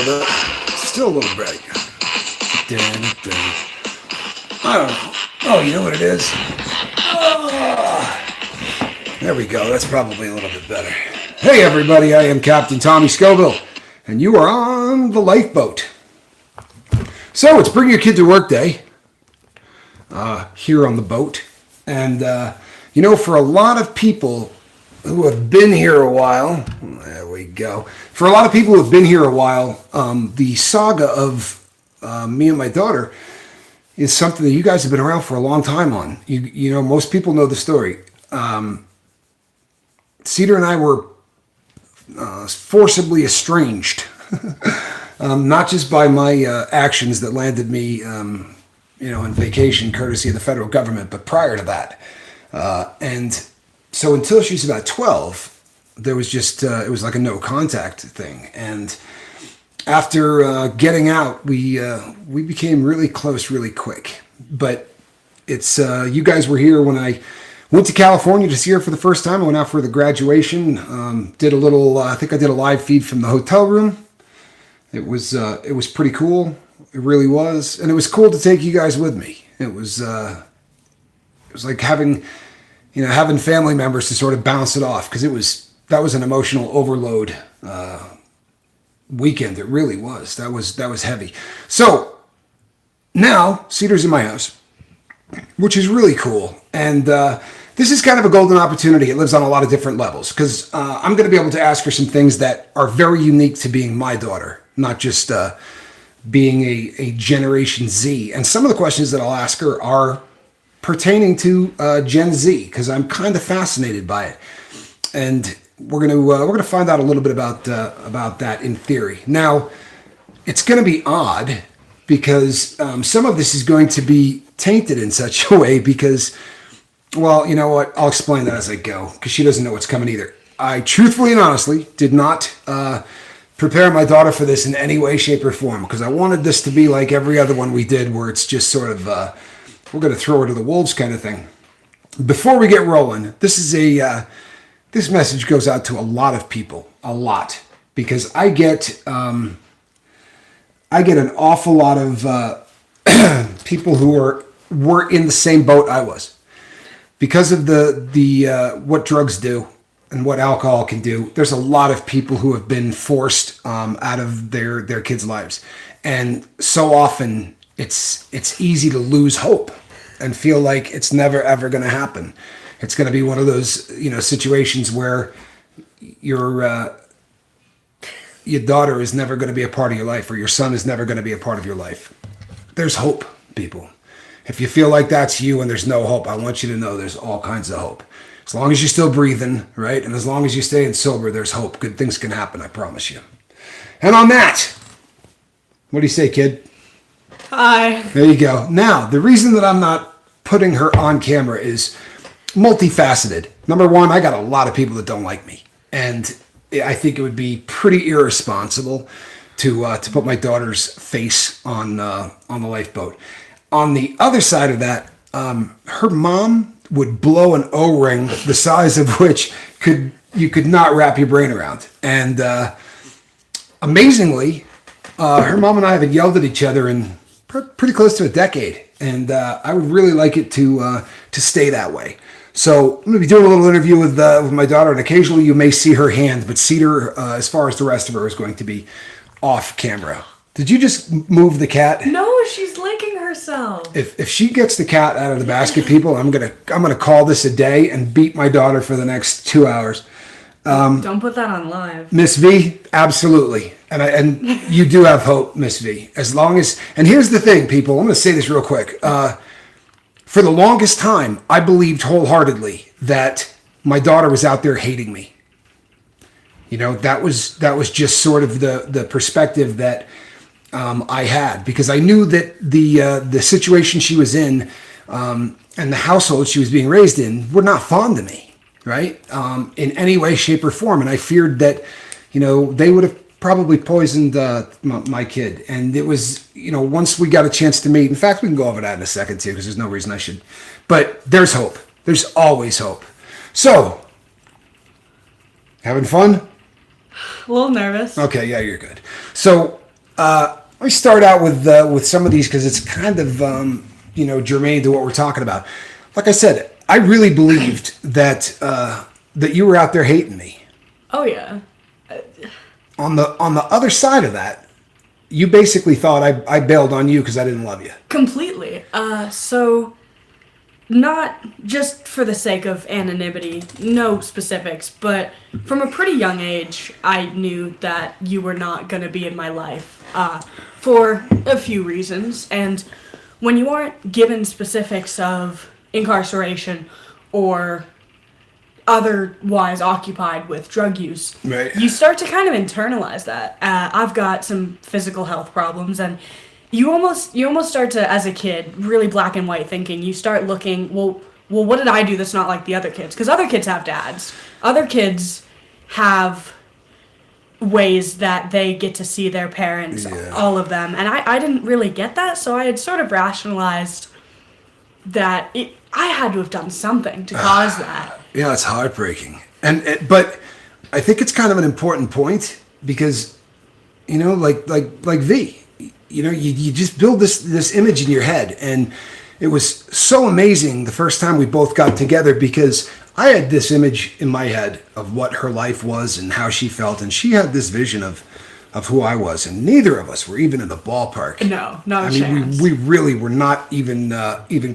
little bit. Still a little bright. I don't know. Oh, you know what it is? Oh, there we go. That's probably a little bit better. Hey, everybody. I am Captain Tommy Scoville, and you are on the lifeboat. So it's Bring Your Kid to Work Day here on the boat. And, for a lot of people who have been here a while, there we go. For a lot of people who have been here a while, the saga of me and my daughter is something that you guys have been around for a long time on. You know, most people know the story. Cedar and I were forcibly estranged, not just by my actions that landed me, on vacation courtesy of the federal government, but prior to that. And so until she's about 12, there was just, it was like a no contact thing. And after getting out, we became really close really quick. But it's, you guys were here when I went to California to see her for the first time. I went out for the graduation, did a little, I think I did a live feed from the hotel room. It was pretty cool. It really was. And it was cool to take you guys with me. It was like having family members to sort of bounce it off, because that was an emotional overload weekend. It really was. That was heavy. So now Cedar's in my house, which is really cool. And this is kind of a golden opportunity. It lives on a lot of different levels, because I'm going to be able to ask her some things that are very unique to being my daughter, not just being a Generation Z. And some of the questions that I'll ask her are pertaining to Gen Z, because I'm kind of fascinated by it. And we're gonna find out a little bit about that in theory. Now, it's going to be odd because some of this is going to be tainted in such a way because, well, you know what? I'll explain that as I go, because she doesn't know what's coming either. I truthfully and honestly did not prepare my daughter for this in any way, shape, or form, because I wanted this to be like every other one we did, where it's just sort of we're going to throw her to the wolves kind of thing. Before we get rolling, this message goes out to a lot of people, because I get an awful lot of people who were in the same boat I was, because of the what drugs do and what alcohol can do. There's a lot of people who have been forced out of their kids' lives, and so often it's easy to lose hope and feel like it's never ever going to happen. It's going to be one of those situations where your daughter is never going to be a part of your life, or your son is never going to be a part of your life. There's hope, people. If you feel like that's you and there's no hope, I want you to know there's all kinds of hope. As long as you're still breathing, right? And as long as you're staying sober, there's hope. Good things can happen, I promise you. And on that, what do you say, kid? Hi. There you go. Now, the reason that I'm not putting her on camera is multifaceted. Number one, I got a lot of people that don't like me. And I think it would be pretty irresponsible to put my daughter's face on the lifeboat. On the other side of that, her mom would blow an O-ring the size of which you could not wrap your brain around. And amazingly, her mom and I haven't yelled at each other in pretty close to a decade. And I would really like it to stay that way. So I'm going to be doing a little interview with my daughter, and occasionally you may see her hand, but Cedar, as far as the rest of her, is going to be off camera. Did you just move the cat? No, she's licking herself. If she gets the cat out of the basket, people, I'm gonna call this a day and beat my daughter for the next 2 hours. Don't put that on live. Miss V, absolutely. And you do have hope, Miss V. As long as, and here's the thing, people, I'm going to say this real quick. For the longest time, I believed wholeheartedly that my daughter was out there hating me. That was just sort of the perspective that I had, because I knew that the situation she was in and the household she was being raised in were not fond of me, right? In any way, shape, or form. And I feared that, they would have probably poisoned my kid. And it was, once we got a chance to meet, in fact, we can go over that in a second too, because there's no reason I should, but there's hope. There's always hope. So, having fun? A little nervous. Okay, yeah, you're good. So, Let me start out with some of these because it's kind of germane to what we're talking about. Like I said, I really believed that that you were out there hating me. Oh yeah. On the other side of that, you basically thought I bailed on you because I didn't love you. Completely. So not just for the sake of anonymity, no specifics, but from a pretty young age, I knew that you were not going to be in my life for a few reasons. And when you aren't given specifics of incarceration or otherwise occupied with drug use, Right. you start to kind of internalize that. I've got some physical health problems, and you almost start to, as a kid, really black and white thinking. You start looking, well, what did I do that's not like the other kids? Because other kids have dads. Other kids have ways that they get to see their parents, all of them. And I didn't really get that, so I had sort of rationalized that I had to have done something to cause that. Yeah, it's heartbreaking. But I think it's kind of an important point because, like V, you just build this image in your head. And it was so amazing the first time we both got together because I had this image in my head of what her life was and how she felt. And she had this vision of who I was. And neither of us were even in the ballpark. No, not a chance. We really were not even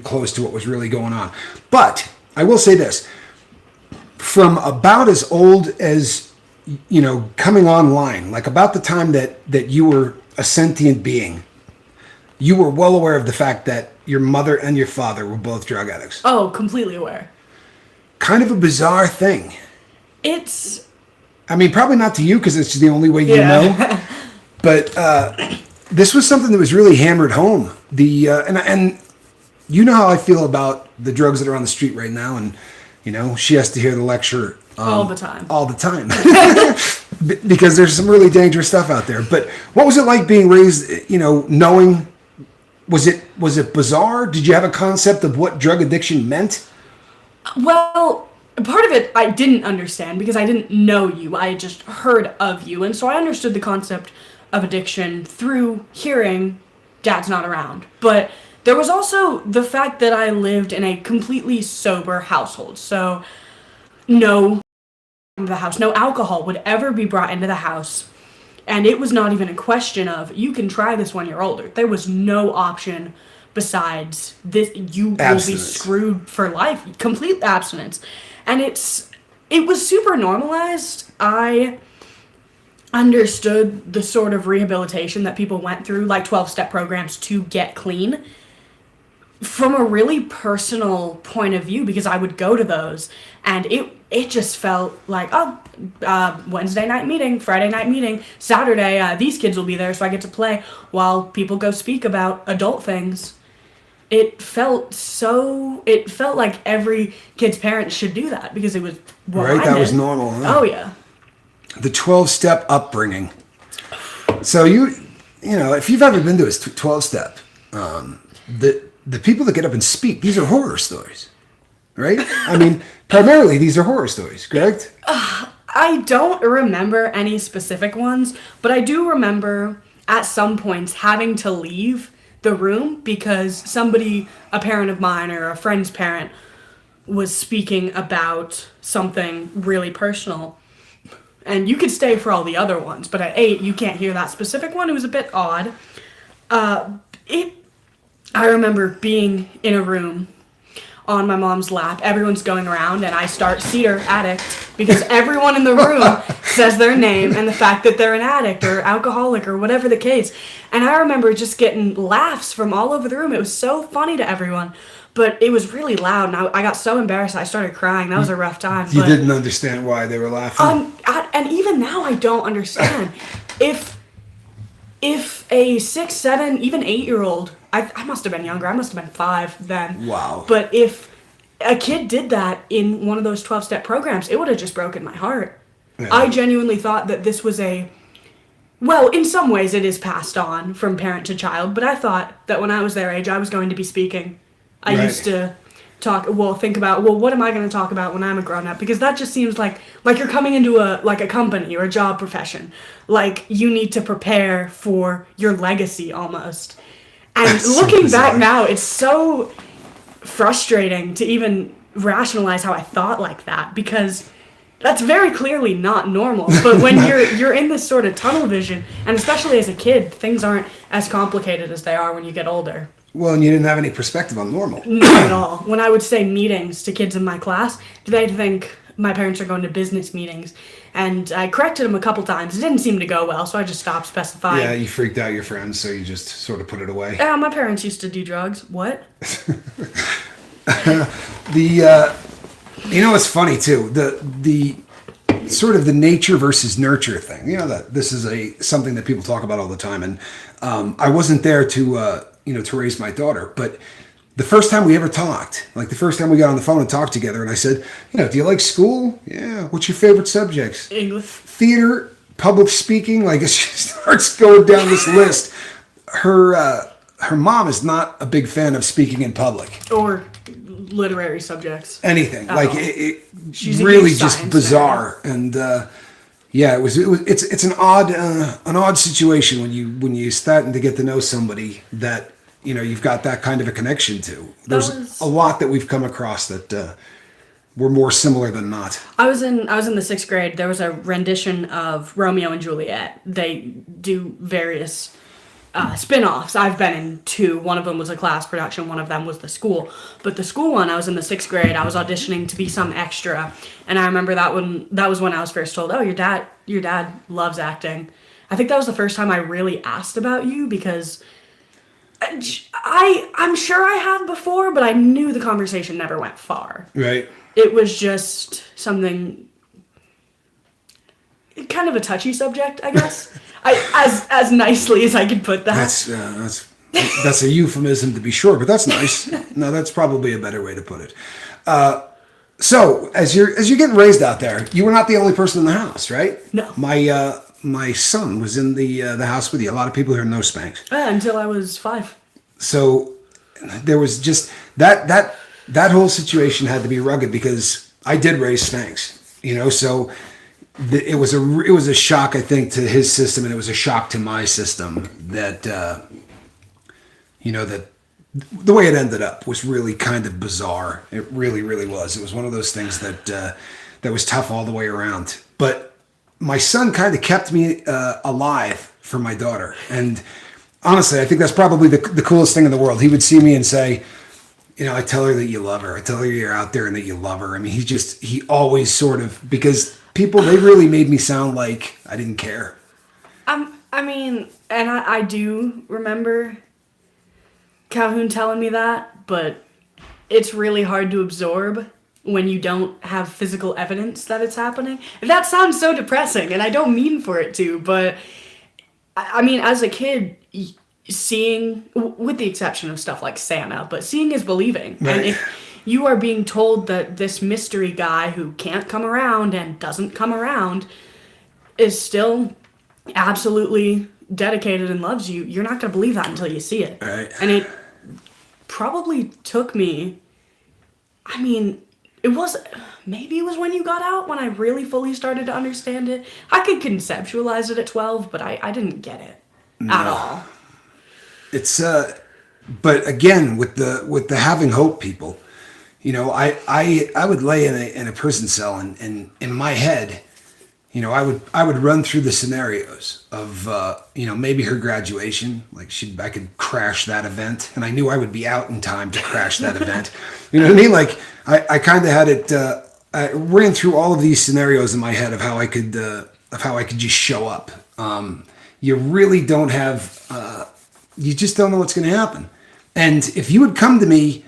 close to what was really going on. But I will say this. From about as old as, coming online, like about the time that you were a sentient being, you were well aware of the fact that your mother and your father were both drug addicts. Oh, completely aware. Kind of a bizarre thing. It's... I mean, probably not to you because it's the only way you know. But this was something that was really hammered home. And you know how I feel about the drugs that are on the street right now, and she has to hear the lecture all the time. All the time. Because there's some really dangerous stuff out there. But what was it like being raised, knowing, was it bizarre? Did you have a concept of what drug addiction meant? Well, part of it I didn't understand because I didn't know you. I had just heard of you. And so I understood the concept of addiction through hearing Dad's not around. But there was also the fact that I lived in a completely sober household. So no alcohol would ever be brought into the house. And it was not even a question of, you can try this when you're older. There was no option besides this. You Abstinence. Will be screwed for life. Complete abstinence. And it was super normalized. I understood the sort of rehabilitation that people went through, like 12-step programs to get clean, from a really personal point of view, because I would go to those and it just felt like, Wednesday night meeting, Friday night meeting, Saturday, these kids will be there so I get to play while people go speak about adult things. It felt like every kid's parent should do that because it was what Right, I that did. was normal. Huh? Oh yeah. The 12-step upbringing. So if you've ever been to a 12-step, the people that get up and speak, these are horror stories, right? I mean, primarily these are horror stories, correct? I don't remember any specific ones, but I do remember at some points having to leave the room because somebody, a parent of mine or a friend's parent, was speaking about something really personal. And you could stay for all the other ones, but at 8, you can't hear that specific one. It was a bit odd. I remember being in a room on my mom's lap. Everyone's going around, and I start Cedar addict because everyone in the room says their name and the fact that they're an addict or alcoholic or whatever the case. And I remember just getting laughs from all over the room. It was so funny to everyone, but it was really loud, and I got so embarrassed I started crying. That was a rough time. You didn't understand why they were laughing? And even now I don't understand. If a 6, 7, even 8-year-old, I must have been younger, I must have been 5 then. Wow. But if a kid did that in one of those 12-step programs, it would have just broken my heart. Yeah. I genuinely thought that this was well, in some ways it is passed on from parent to child, but I thought that when I was their age, I was going to be speaking. I used to think about, well, what am I going to talk about when I'm a grown up? Because that just seems like you're coming into a company or a job profession. Like you need to prepare for your legacy almost. And That's so looking back bizarre. now, it's so frustrating to even rationalize how I thought like that, because that's very clearly not normal. But when you're in this sort of tunnel vision, and especially as a kid, things aren't as complicated as they are when you get older. Well, and you didn't have any perspective on normal. Not at all. When I would say meetings to kids in my class, they'd think my parents are going to business meetings. And I corrected them a couple times. It didn't seem to go well, so I just stopped specifying. Yeah, you freaked out your friends, so you just sort of put it away. Yeah, my parents used to do drugs. What? It's funny too. The sort of the nature versus nurture thing. You know that this is something that people talk about all the time, and I wasn't there to raise my daughter, but the first time we ever talked, like the first time we got on the phone and talked together, and I said, do you like school? Yeah. What's your favorite subjects? English. Theater, public speaking. Like as she starts going down this list, her mom is not a big fan of speaking in public Or literary subjects. anything. Oh. Like it She's a really huge just science bizarre. And it's an odd situation when you starting to get to know somebody that you've got that kind of a connection to. There's a lot that we've come across that we're more similar than not. I was in the 6th grade. There was a rendition of Romeo and Juliet. They do various spin-offs. I've been in 2. One of them was a class production. One of them was the school. But the school one, I was in the 6th grade. I was auditioning to be some extra, and I remember that was when I was first told, "Oh, your dad loves acting." I think that was the first time I really asked about you, because I'm sure I have before, but I knew the conversation never went far. Right. It was just something, kind of a touchy subject, I guess. As nicely as I could put that. That's a euphemism to be sure, but that's nice. No, that's probably a better way to put it. So as you're getting raised out there, you were not the only person in the house, right? No. My son was in the house with you. A lot of people here know Spanx. Until I was 5. So there was just that whole situation had to be rugged because I did raise Spanx, so it was a shock, I think, to his system, and it was a shock to my system that that the way it ended up was really kind of bizarre. It really, really was. It was one of those things that was tough all the way around. But my son kind of kept me alive for my daughter, and honestly, I think that's probably the coolest thing in the world. He would see me and say, I tell her that you love her. I tell her you're out there and that you love her. I mean, he always sort of, because people, they really made me sound like I didn't care. I mean, and I do remember Calhoun telling me that, but it's really hard to absorb when you don't have physical evidence that it's happening. That sounds so depressing, and I don't mean for it to, but I mean, as a kid, seeing, with the exception of stuff like Santa, but seeing is believing. Right. And if you are being told that this mystery guy who can't come around and doesn't come around is still absolutely dedicated and loves you, you're not going to believe that until you see it. Right. And it probably took me, maybe it was when you got out when I really fully started to understand it. I could conceptualize it at 12, but I didn't get it at all. It's but again, with the having hope people, I would lay in a prison cell, and in my head, I would run through the scenarios of maybe her graduation, like I could crash that event, and I knew I would be out in time to crash that event. You know what I mean? Like I kind of had it. I ran through all of these scenarios in my head of how I could just show up. You really don't have. You just don't know what's going to happen. And if you would come to me,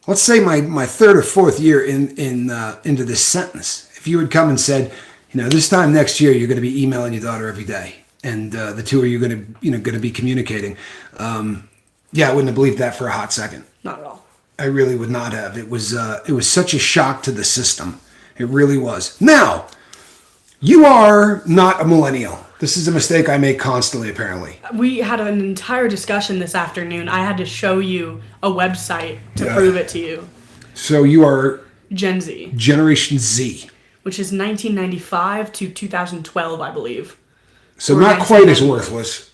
let's say my 3rd or 4th year into this sentence, if you would come and said, this time next year you're going to be emailing your daughter every day, and the two of you are going to be communicating. I wouldn't have believed that for a hot second. Not at all. I really would not have. It was such a shock to the system. It really was. Now, you are not a millennial. This is a mistake I make constantly, apparently. We had an entire discussion this afternoon. I had to show you a website to prove it to you. So you are Gen Z, Generation Z. which is 1995 to 2012, I believe. So Or not quite as 1990. worthless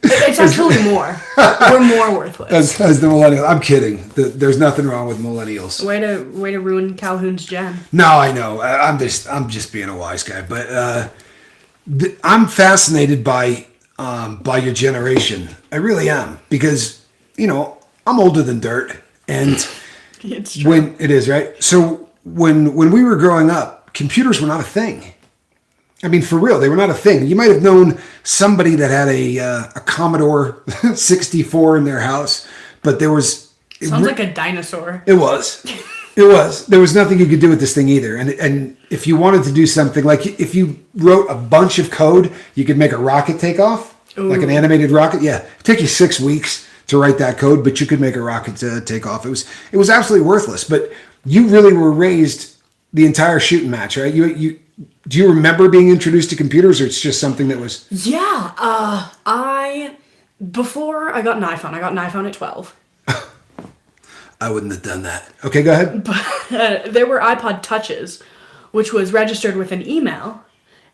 It's actually more. We're more worthless. as the millennials. I'm kidding. There's nothing wrong with millennials. Way to ruin Calhoun's gen. No, I know. I'm just being a wise guy, but I'm fascinated by your generation. I really am because I'm older than dirt, and It's true. when it is right. So when we were growing up, computers were not a thing. I mean, for real, they were not a thing. You might have known somebody that had a Commodore 64 in their house, but there was. Sounds like a dinosaur. It was. It was. There was nothing you could do with this thing either. And if you wanted to do something, like if you wrote a bunch of code, you could make a rocket take off, like an animated rocket. Yeah, it took you 6 weeks to write that code, but you could make a rocket take off. It was absolutely worthless. But you really were raised the entire shooting match, right? You do you remember being introduced to computers, or it's just something that was? Yeah. Before I got an iPhone at 12. I wouldn't have done that. Okay, go ahead. There were iPod Touches, which was registered with an email,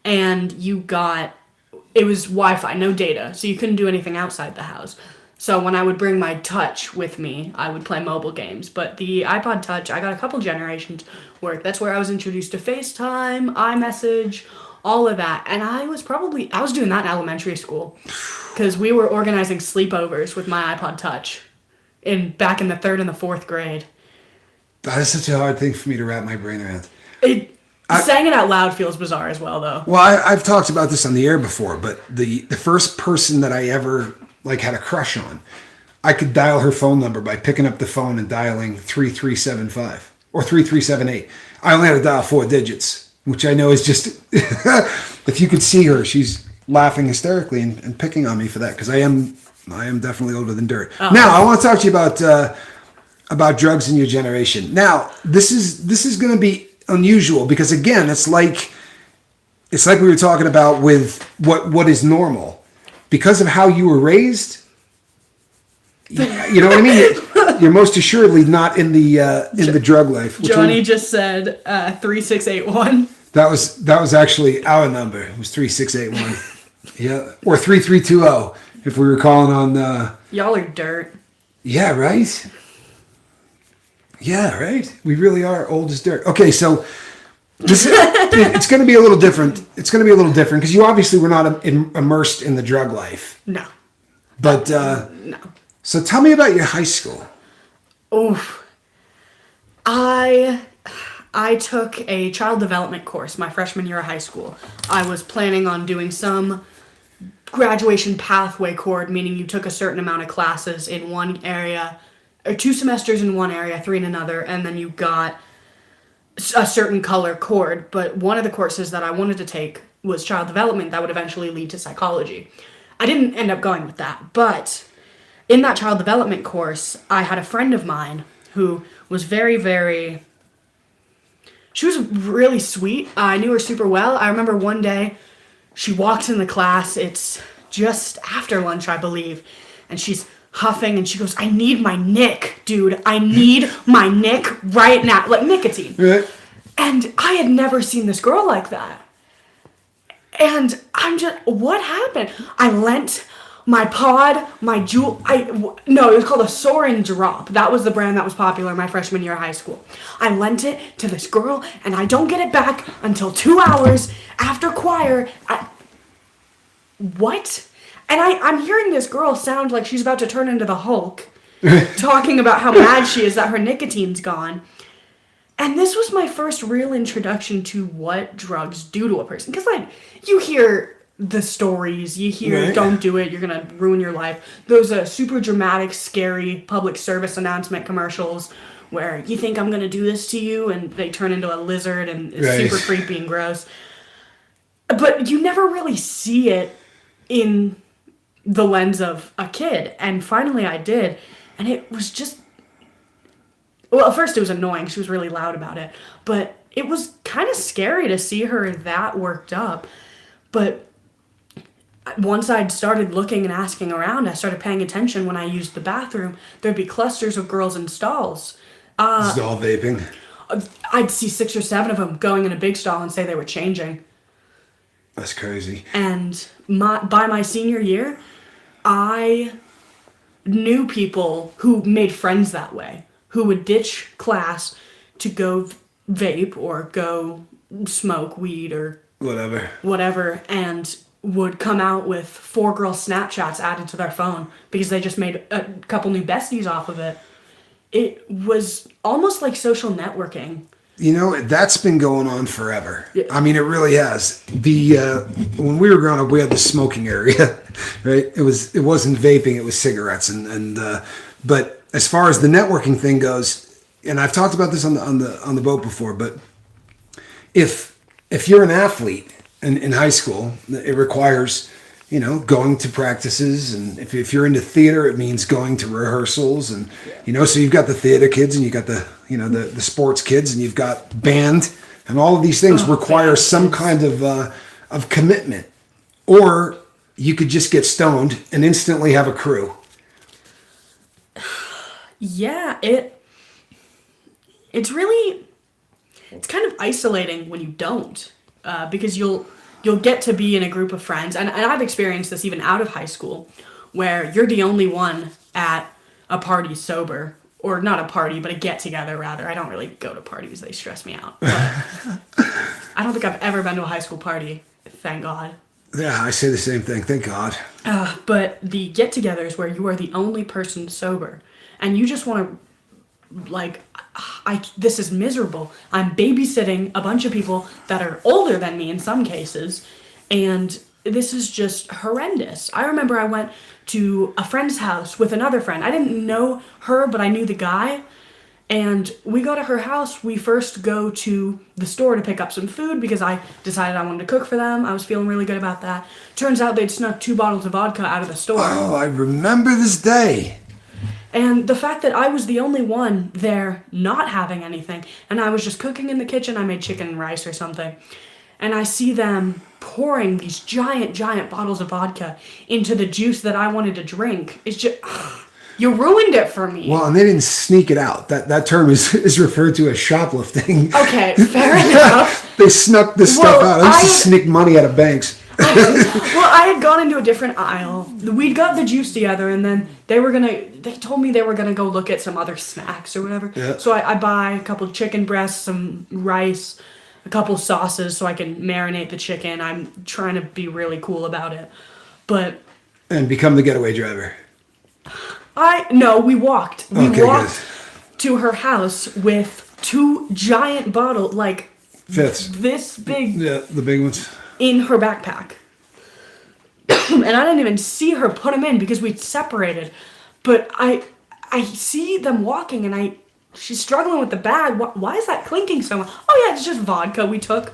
and it was Wi-Fi, no data, so you couldn't do anything outside the house. So when I would bring my Touch with me, I would play mobile games. But the iPod Touch, I got a couple generations worth. That's where I was introduced to FaceTime, iMessage, all of that. And I was doing that in elementary school because we were organizing sleepovers with my iPod Touch back in the 3rd and the 4th grade. That is such a hard thing for me to wrap my brain around. Saying it out loud feels bizarre as well, though. Well, I've talked about this on the air before, but the first person that I ever had a crush on, I could dial her phone number by picking up the phone and dialing 3375 or 3378. I only had to dial 4 digits, which I know is just if you could see her, she's laughing hysterically and picking on me for that because I am definitely older than dirt. Oh. Now I want to talk to you about drugs in your generation. Now this is going to be unusual because again, it's like we were talking about with what is normal. Because of how you were raised, you know what I mean? You're most assuredly not in the drug life. Johnny just said 3681. That was actually our number. It was 3681. Yeah, or 3320 if we were calling on. Y'all are dirt. Yeah, right. Yeah, right. We really are old as dirt. Okay, so. It's going to be a little different. It's going to be a little different because you obviously were not immersed in the drug life. No. But no. So tell me about your high school. Oof. I took a child development course my freshman year of high school. I was planning on doing some graduation pathway course, meaning you took a certain amount of classes in one area, or 2 semesters in one area, 3 in another, and then you got a certain color cord. But one of the courses that I wanted to take was child development that would eventually lead to psychology. I didn't end up going with that, but in that child development course, I had a friend of mine who was she was really sweet. I knew her super well. I remember one day she walks in the class, it's just after lunch, I believe, and she's huffing and she goes, I need my Nick, dude. I need my Nick right now. Like nicotine. Right. And I had never seen this girl like that. And I'm just, what happened? I lent my pod, my Jewel, it was called a Soaring Drop. That was the brand that was popular my freshman year of high school. I lent it to this girl and I don't get it back until 2 hours after choir. What? And I'm hearing this girl sound like she's about to turn into the Hulk, talking about how mad she is that her nicotine's gone. And this was my first real introduction to what drugs do to a person. Because, you hear the stories, you hear, right. Don't do it, you're going to ruin your life. Those super dramatic, scary public service announcement commercials where you think I'm going to do this to you, and they turn into a lizard, and it's right. super creepy and gross. But you never really see it in the lens of a kid, and finally I did, and it was just, well, at first it was annoying. She was really loud about it, but it was kind of scary to see her that worked up. But once I'd started looking and asking around, I started paying attention when I used the bathroom. There'd be clusters of girls in stalls This is all vaping. I'd see 6 or 7 of them going in a big stall and say they were changing. That's crazy. And by my senior year, I knew people who made friends that way, who would ditch class to go vape or go smoke weed or whatever, and would come out with 4 girl Snapchats added to their phone because they just made a couple new besties off of it. It was almost like social networking. You know, that's been going on forever. Yeah. I mean, it really has. When we were growing up, we had the smoking area, right? It wasn't vaping, it was cigarettes, but as far as the networking thing goes, and I've talked about this on the boat before, but if you're an athlete in high school, it requires, going to practices, and if you're into theater, it means going to rehearsals, and so you've got the theater kids, and you've got the the sports kids, and you've got band, and all of these things require some kind of commitment, or you could just get stoned and instantly have a crew. Yeah, it's kind of isolating when you don't, because you'll get to be in a group of friends, and I've experienced this even out of high school, where you're the only one at a party sober, or not a party, but a get-together, rather. I don't really go to parties. They stress me out. But I don't think I've ever been to a high school party, thank God. Yeah, I say the same thing, thank God. But the get-togethers where you are the only person sober, and you just want to, this is miserable. I'm babysitting a bunch of people that are older than me in some cases, and this is just horrendous. I remember I went to a friend's house with another friend. I didn't know her, but I knew the guy. And we go to her house. We first go to the store to pick up some food because I decided I wanted to cook for them. I was feeling really good about that. Turns out they'd snuck 2 bottles of vodka out of the store. Oh, I remember this day. And the fact that I was the only one there not having anything, and I was just cooking in the kitchen. I made chicken and rice or something. And I see them pouring these giant, giant bottles of vodka into the juice that I wanted to drink. It's just, you ruined it for me. Well, and they didn't sneak it out. That term is referred to as shoplifting. Okay, fair enough. They snuck this stuff out. I used to sneak money out of banks. I had gone into a different aisle. We'd got the juice together, and then they told me they were gonna go look at some other snacks or whatever. Yeah. So I buy a couple chicken breasts, some rice, a couple sauces so I can marinate the chicken. I'm trying to be really cool about it. And become the getaway driver. No, we walked. We walked good. to her house with 2 giant bottles, fifths, this big. Yeah, the big ones. In her backpack. And I didn't even see her put them in because we'd separated. But I see them walking, and she's struggling with the bag. Why is that clinking so much? Oh yeah, it's just vodka we took.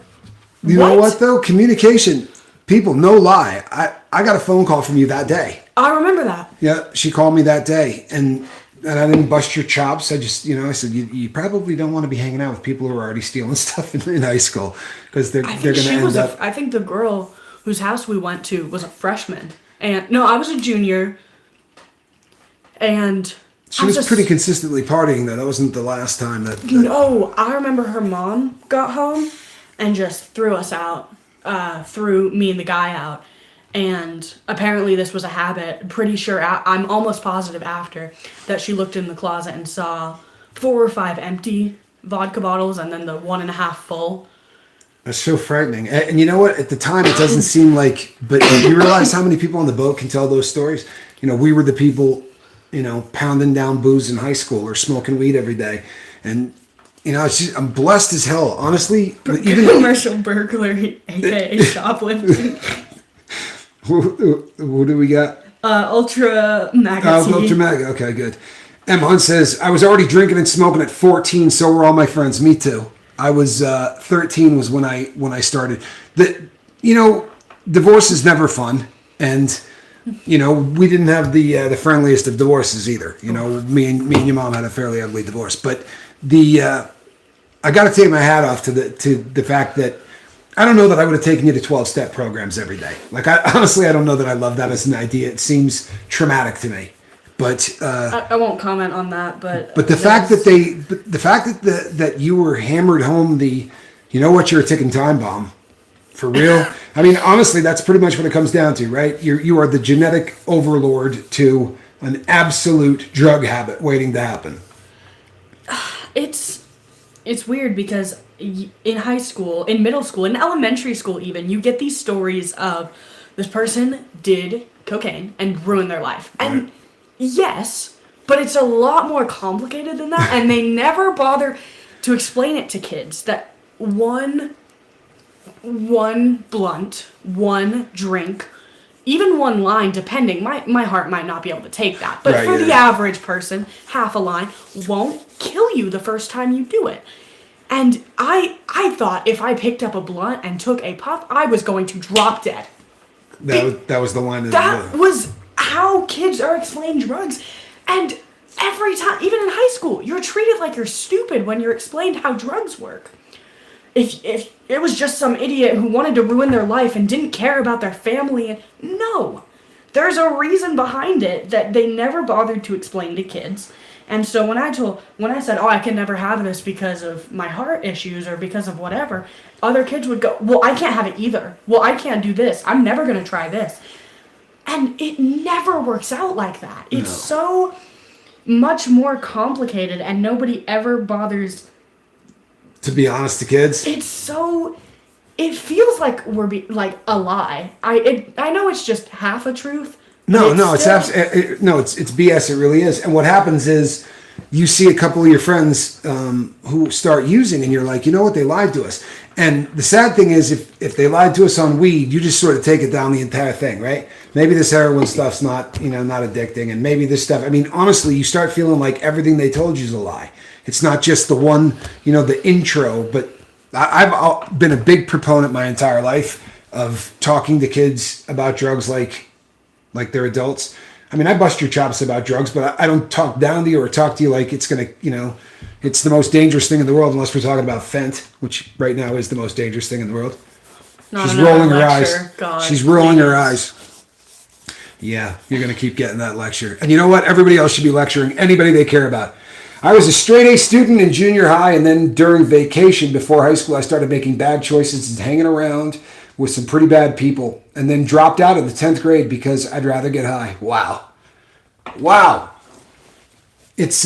You know what though? Communication. People, no lie. I got a phone call from you that day. I remember that. Yeah, she called me that day, and I didn't bust your chops. I just, I said, you probably don't want to be hanging out with people who are already stealing stuff in high school, because they're going to end up. I think the girl whose house we went to was a freshman, and no, I was a junior, and she was pretty consistently partying though. That wasn't the last time that. No, I remember her mom got home and just threw us out, threw me and the guy out. And apparently this was a habit. Pretty sure, I'm almost positive after, that she looked in the closet and saw 4 or 5 empty vodka bottles and then the 1.5 full. That's so frightening. And you know what? At the time, it doesn't seem like, but you realize how many people on the boat can tell those stories? We were the people, pounding down booze in high school or smoking weed every day. And, I'm blessed as hell, honestly. Even commercial burglary, aka shoplifting. What do we got? Ultra Magazine. Ultra Mag. Okay, good. M1 says, I was already drinking and smoking at 14, so were all my friends. Me too. I was 13 was when I started. Divorce is never fun, and we didn't have the friendliest of divorces either. Me and your mom had a fairly ugly divorce, but I got to take my hat off to the fact that I don't know that I would have taken you to 12-step programs every day. Honestly, I don't know that I love that as an idea. It seems traumatic to me. But I won't comment on that, but the fact that that you were hammered home the, you know what, you're a ticking time bomb, for real. I mean, honestly, that's pretty much what it comes down to, right? You are the genetic overlord to an absolute drug habit waiting to happen. it's weird because in high school, in middle school, in elementary school even, you get these stories of this person did cocaine and ruined their life. And Right. yes, but it's a lot more complicated than that, and they never bother to explain it to kids that one blunt, one drink, even one line, depending, my heart might not be able to take that, but Right, for the yeah. average person, half a line won't kill you the first time you do it. And I thought if I picked up a blunt and took a puff, I was going to drop dead. That was the line of That was how kids are explained drugs. And every time, even in high school, you're treated like you're stupid when you're explained how drugs work. If it was just some idiot who wanted to ruin their life and didn't care about their family, and no, there's a reason behind it that they never bothered to explain to kids. And so when I said, oh, I can never have this because of my heart issues or because of whatever, other kids would go, well, I can't have it either. Well, I can't do this. I'm never going to try this. And it never works out like that. It's so much more complicated, and nobody ever bothers. To be honest to kids. It feels like we're like a lie. I know it's just half a truth. No, it's BS. It really is. And what happens is, you see a couple of your friends who start using, and you're like, you know what, they lied to us. And the sad thing is, if they lied to us on weed, you just sort of take it down the entire thing, right? Maybe this heroin stuff's not addicting, and maybe this stuff. I mean, honestly, you start feeling like everything they told you is a lie. It's not just the one, the intro. But I've been a big proponent my entire life of talking to kids about drugs like they're adults. I mean, I bust your chops about drugs, but I don't talk down to you or talk to you like it's going to, it's the most dangerous thing in the world, unless we're talking about fent, which right now is the most dangerous thing in the world. Not She's another rolling her lecture. eyes. God, She's rolling her please. eyes. Yeah, you're going to keep getting that lecture. And you know what? Everybody else should be lecturing anybody they care about. I was a straight A student in junior high, and then during vacation before high school, I started making bad choices and hanging around with some pretty bad people, and then dropped out of the 10th grade because I'd rather get high. Wow. It's,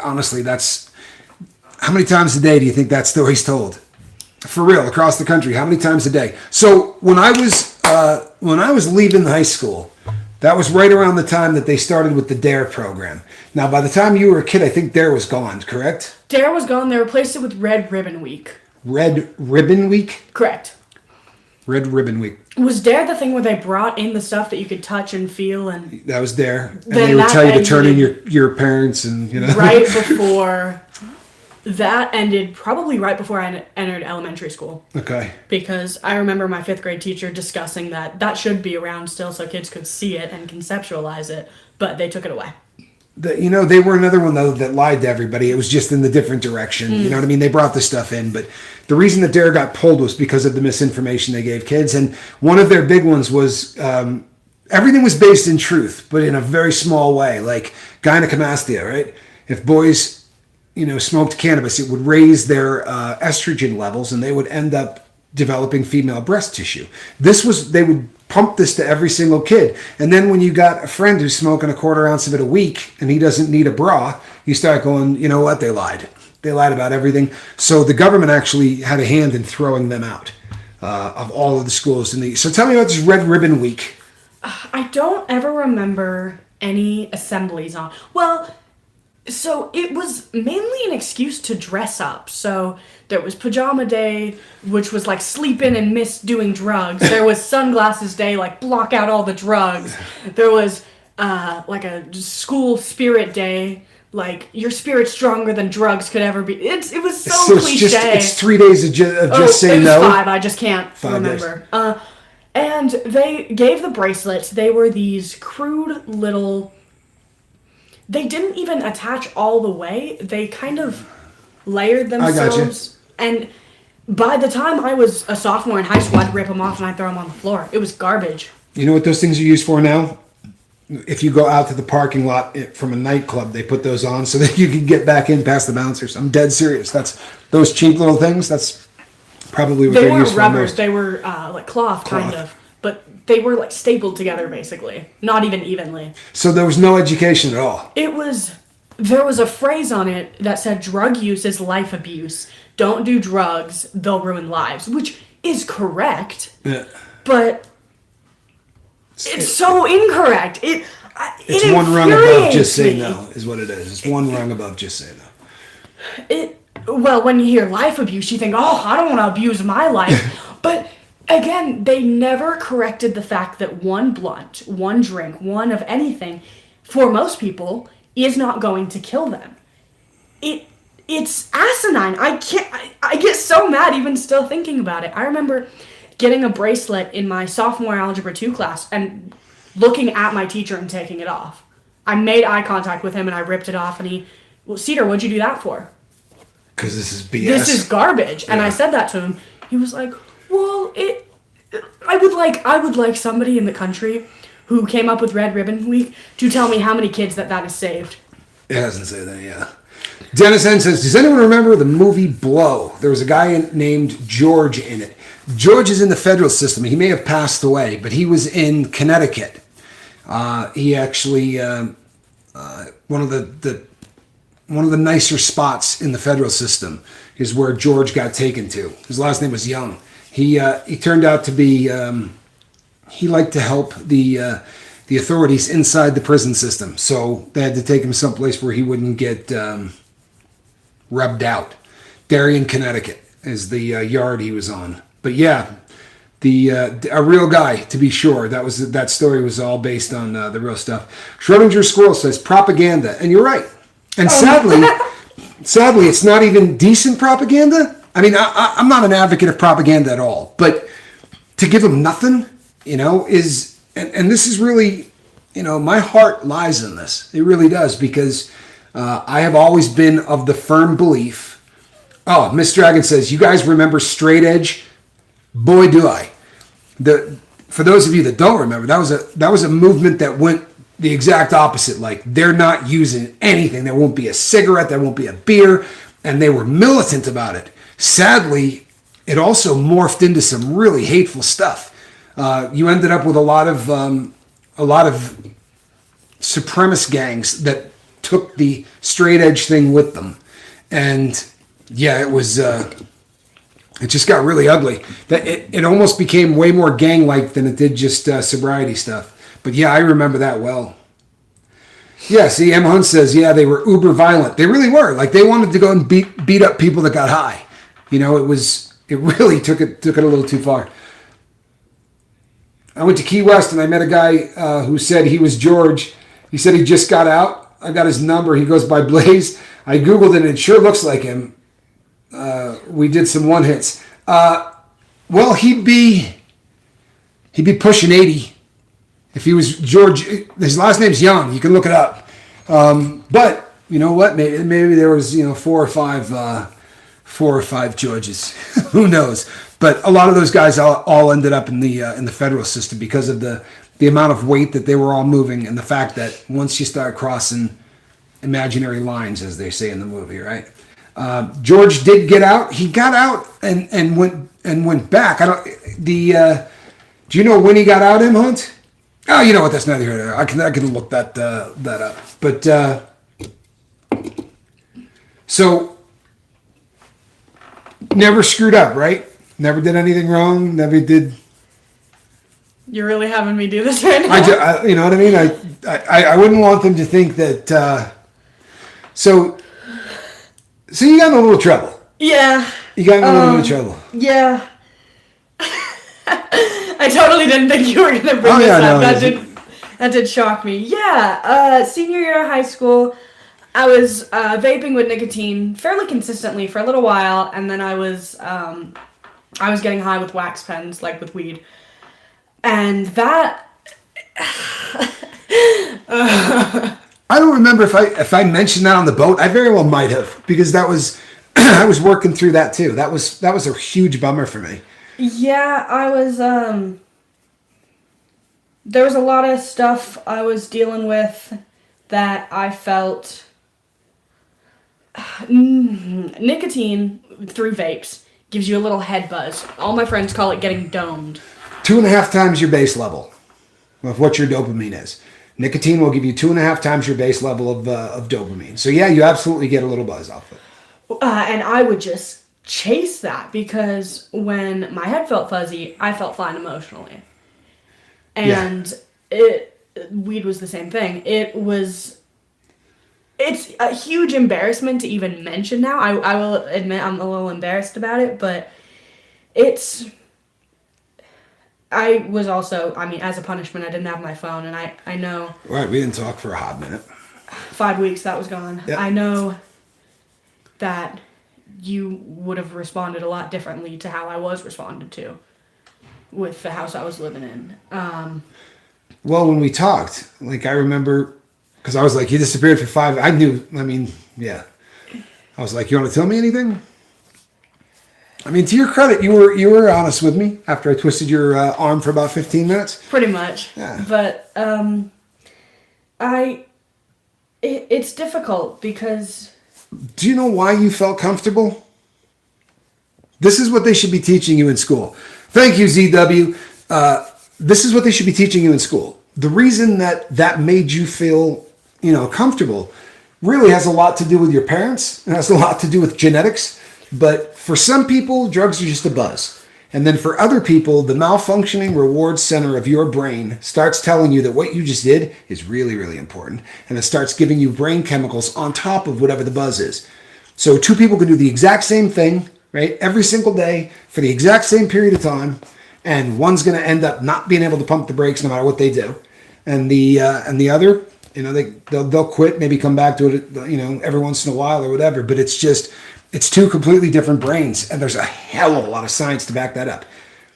honestly, that's, how many times a day do you think that story's told? For real, across the country, how many times a day? So when I was leaving high school, that was right around the time that they started with the DARE program. Now, by the time you were a kid, I think DARE was gone, correct? DARE was gone. They replaced it with Red Ribbon Week. Red Ribbon Week? Correct. Red Ribbon Week. Was DARE the thing where they brought in the stuff that you could touch and feel? And that was DARE. And then they would that tell you to turn in ended your parents and, right before that ended, probably right before I entered elementary school. Okay. Because I remember my 5th grade teacher discussing that should be around still so kids could see it and conceptualize it, but they took it away. They were another one, though, that lied to everybody. It was just in the different direction. You know what I mean? They brought the stuff in, but the reason that DARE got pulled was because of the misinformation they gave kids. And one of their big ones was everything was based in truth, but in a very small way, like gynecomastia, right? If boys, smoked cannabis, it would raise their estrogen levels, and they would end up developing female breast tissue. They would pump this to every single kid. And then when you got a friend who's smoking a quarter ounce of it a week and he doesn't need a bra, you start going, you know what? They lied. They lied about everything. So the government actually had a hand in throwing them out of all of the schools. So tell me about this Red Ribbon Week. I don't ever remember any assemblies on. Well, so it was mainly an excuse to dress up. So there was pajama day, which was like sleep in and miss doing drugs. There was sunglasses day, like block out all the drugs. There was like a school spirit day, like your spirit's stronger than drugs could ever be. It was so cliche. It's 3 days of just say no. 5. I just can't remember. And they gave the bracelets. They were these crude little. They didn't even attach all the way. They kind of layered themselves. I got you. And by the time I was a sophomore in high school, I'd rip them off and I'd throw them on the floor. It was garbage. You know what those things are used for now? if you go out to the parking lot from a nightclub, they put those on so that you can get back in past the bouncers. I'm dead serious. That's those cheap little things. That's probably what They they're weren't used for rubber. most. They were like cloth, kind of. But they were like stapled together, basically. Not even evenly. So there was no education at all. There was a phrase on it that said drug use is life abuse. Don't do drugs, they'll ruin lives, which is correct. Yeah. But it's so incorrect. It's one rung above just say no, is what it is. It's one rung above just say no. Well, when you hear life abuse, you think, oh, I don't want to abuse my life. But again, they never corrected the fact that one blunt, one drink, one of anything, for most people, is not going to kill them. It's asinine. I get so mad even still thinking about it. I remember getting a bracelet in my sophomore Algebra 2 class and looking at my teacher and taking it off. I made eye contact with him and I ripped it off and well, Cedar, what'd you do that for? Because this is BS. This is garbage. And I said that to him. He was like, well, I would like somebody in the country who came up with Red Ribbon Week to tell me how many kids that has saved. It doesn't say that, yeah. Dennis N says, does anyone remember the movie Blow? There was a guy named George in it. George is in the federal system. He may have passed away, but he was in Connecticut. He actually, one of the nicer spots in the federal system is where George got taken to. His last name was Young. He turned out to be, he liked to help the authorities inside the prison system. So they had to take him someplace where he wouldn't get rubbed out. Darien, Connecticut is the yard he was on. But yeah, a real guy, to be sure. That story was all based on the real stuff. Schrodinger's Squirrel says propaganda. And you're right. And sadly, it's not even decent propaganda. I mean, I'm not an advocate of propaganda at all. But to give them nothing, is... And this is really, my heart lies in this. It really does, because I have always been of the firm belief. Oh, Miss Dragon says, you guys remember Straight Edge? Boy, do I. For those of you that don't remember, that was a movement that went the exact opposite. Like, they're not using anything. There won't be a cigarette. There won't be a beer. And they were militant about it. Sadly, it also morphed into some really hateful stuff. You ended up with a lot of supremacist gangs that took the straight edge thing with them, and yeah, it was. It just got really ugly. That it almost became way more gang-like than it did just sobriety stuff. But yeah, I remember that well. Yeah, see, M. Hunt says, yeah, they were uber violent. They really were. Like, they wanted to go and beat up people that got high. It really took it a little too far. I went to Key West and I met a guy who said he was George. He said he just got out. I got his number. He goes by Blaze. I Googled it and it sure looks like him. We did some one hits. Well, he'd be pushing 80 if he was George. His last name's Young. You can look it up. But you know what? Maybe there was four or five Georges. Who knows? But a lot of those guys all ended up in the federal system because of the amount of weight that they were all moving, and the fact that once you start crossing imaginary lines, as they say in the movie, right? George did get out. He got out and went back. Do you know when he got out, M. Hunt? Oh, you know what? That's neither here nor there. I can look that up. But so never screwed up, right? Never did anything wrong. Never did. You're really having me do this right now. I you know what I mean? I wouldn't want them to think that. So you got in a little trouble. Yeah. You got in a little bit of trouble. Yeah. I totally didn't think you were going to bring this up. That did shock me. Yeah. Senior year of high school, I was vaping with nicotine fairly consistently for a little while, and then I was getting high with wax pens, like with weed. And that... I don't remember if I mentioned that on the boat. I very well might have, because that was... I was working through that too. That was a huge bummer for me. Yeah, I was... There was a lot of stuff I was dealing with that I felt nicotine through vapes gives you a little head buzz. All my friends call it getting domed. 2.5 times your base level of what your dopamine is. Nicotine will give you 2.5 times your base level of dopamine. So yeah, you absolutely get a little buzz off it. And I would just chase that because when my head felt fuzzy, I felt fine emotionally. And weed was the same thing. It's a huge embarrassment to even mention now. I will admit I'm a little embarrassed about it, but I was also, as a punishment, I didn't have my phone, and I know... Right, we didn't talk for a hot minute. 5 weeks, that was gone. Yep. I know that you would have responded a lot differently to how I was responded to with the house I was living in. Well, when we talked, I remember, because I was like, you disappeared for 5... I knew, yeah. I was like, you want to tell me anything? To your credit, you were honest with me after I twisted your arm for about 15 minutes. Pretty much. Yeah. But it's difficult because... Do you know why you felt comfortable? This is what they should be teaching you in school. Thank you, ZW. This is what they should be teaching you in school. The reason that made you feel, comfortable really has a lot to do with your parents. It has a lot to do with genetics. But for some people, drugs are just a buzz. And then for other people, the malfunctioning reward center of your brain starts telling you that what you just did is really, really important. And it starts giving you brain chemicals on top of whatever the buzz is. So 2 people can do the exact same thing, right? Every single day for the exact same period of time. And one's going to end up not being able to pump the brakes no matter what they do. And the other, they'll quit, maybe come back to it, every once in a while or whatever. But it's 2 completely different brains, and there's a hell of a lot of science to back that up.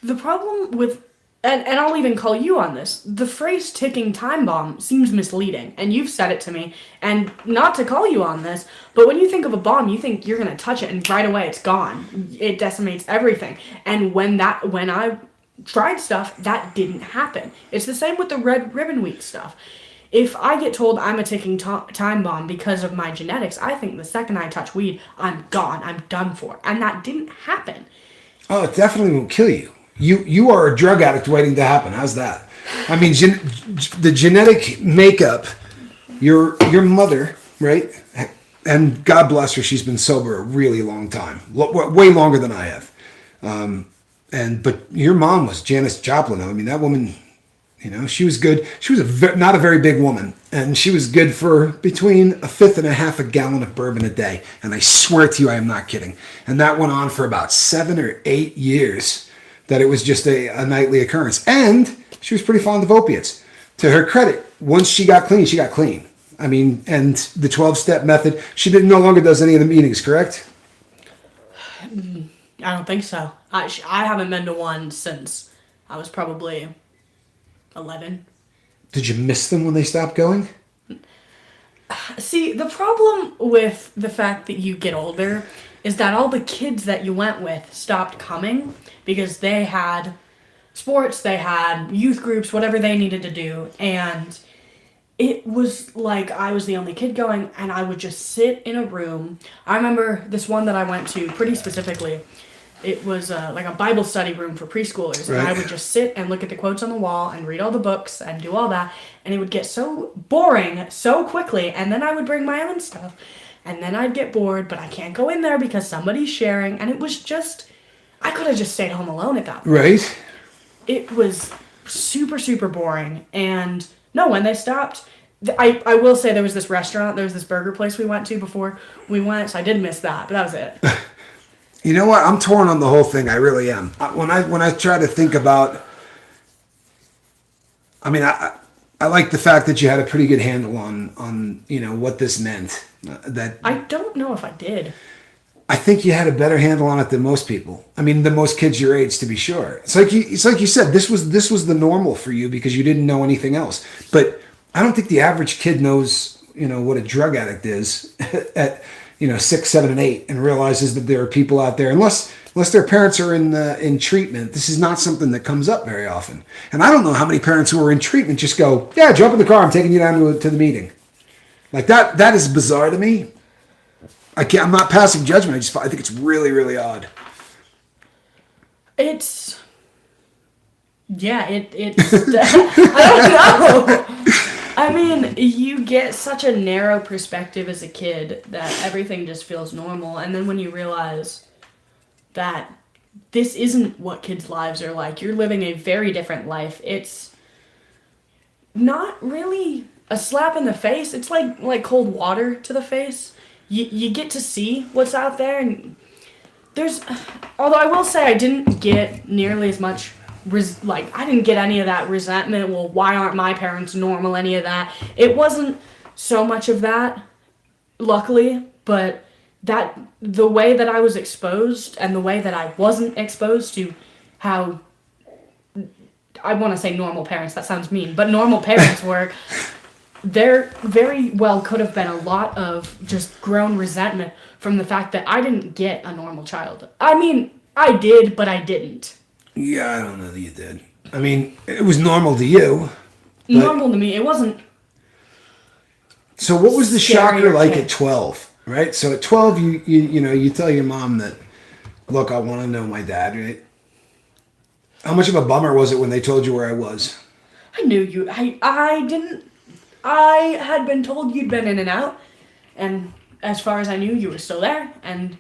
The problem with, and I'll even call you on this, the phrase ticking time bomb seems misleading, and you've said it to me, and not to call you on this, but when you think of a bomb, you think you're going to touch it, and right away it's gone. It decimates everything. And when I tried stuff, that didn't happen. It's the same with the Red Ribbon Week stuff. If I get told I'm a ticking time bomb because of my genetics, I think the second I touch weed, I'm gone. I'm done for. And that didn't happen. Oh, it definitely won't kill you. You are a drug addict waiting to happen. How's that? The genetic makeup, your mother, right? And God bless her, she's been sober a really long time. Way longer than I have. But your mom was Janis Joplin. That woman... she was good. She was not a very big woman, and she was good for between 1/5 and 1/2 a gallon of bourbon a day. And I swear to you, I am not kidding. And that went on for about 7 or 8 years, that it was just a nightly occurrence. And she was pretty fond of opiates. To her credit, once she got clean, she got clean. And the 12-step method, she no longer does any of the meetings, correct? I don't think so. I haven't been to one since I was probably 11. Did you miss them when they stopped going? See, the problem with the fact that you get older is that all the kids that you went with stopped coming because they had sports, they had youth groups, whatever they needed to do, and it was like I was the only kid going, and I would just sit in a room. I remember this one that I went to pretty specifically. It was like a Bible study room for preschoolers. Right. And I would just sit and look at the quotes on the wall and read all the books and do all that. And it would get so boring so quickly. And then I would bring my own stuff. And then I'd get bored, but I can't go in there because somebody's sharing. And it was just, I could have just stayed home alone at that point. Right. It was super, super boring. And no, when they stopped, I will say there was this burger place we went to before we went. So I did miss that, but that was it. You know what? I'm torn on the whole thing. I really am. When I try to think about, I like the fact that you had a pretty good handle on what this meant. That I don't know if I did. I think you had a better handle on it than most people. The most kids your age, to be sure. It's like you said. This was the normal for you because you didn't know anything else. But I don't think the average kid knows what a drug addict is at 6, 7, and 8, and realizes that there are people out there, unless unless their parents are in treatment, this is not something that comes up very often. And I don't know how many parents who are in treatment just go, yeah, jump in the car, I'm taking you down to the meeting. Like that is bizarre to me. I'm not passing judgment. I think it's really, really odd. It's I don't know. I mean, you get such a narrow perspective as a kid that everything just feels normal. And then when you realize that this isn't what kids' lives are like, you're living a very different life. It's not really a slap in the face. It's like cold water to the face. You get to see what's out there. And although I will say I didn't get nearly as much I didn't get any of that resentment. Well, why aren't my parents normal? Any of that. It wasn't so much of that, luckily, but the way that I was exposed and the way that I wasn't exposed to how, I want to say normal parents, that sounds mean, but normal parents were, there very well could have been a lot of just grown resentment from the fact that I didn't get a normal childhood. I mean, I did, but I didn't. Yeah, I don't know that you did. I mean, it was normal to you. Normal to me. It wasn't. So what was the shocker like kid. at 12, right? So at 12, you tell your mom that, look, I want to know my dad, right? How much of a bummer was it when they told you where I was? I knew you. I didn't. I had been told you'd been in and out, and as far as I knew, you were still there, and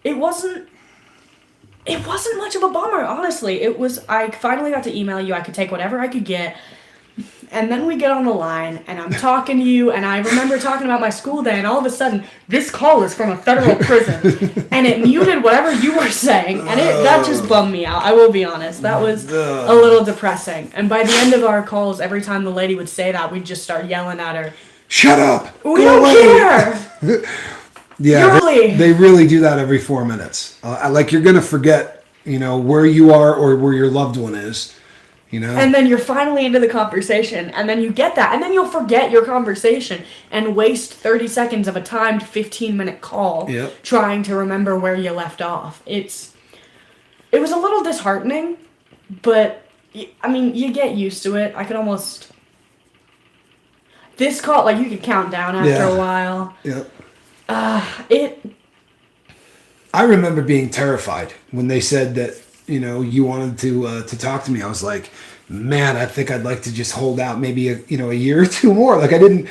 it wasn't much of a bummer, honestly. I finally got to email you. I could take whatever I could get. And then we get on the line, and I'm talking to you, and I remember talking about my school day, and all of a sudden, this call is from a federal prison. And it muted whatever you were saying, and that just bummed me out. I will be honest. That was a little depressing. And by the end of our calls, every time the lady would say that, we'd just start yelling at her. Shut up! We don't care! Yeah, they really do that every 4 minutes. Like you're going to forget, where you are or where your loved one is, And then you're finally into the conversation, and then you get that, and then you'll forget your conversation and waste 30 seconds of a timed 15-minute call trying to remember where you left off. It was a little disheartening, but, I mean, you get used to it. I could almost... This call, you could count down after a while. Yeah. I remember being terrified when they said that, you wanted to talk to me. I was like, man, I think I'd like to just hold out maybe a year or two more. Like I didn't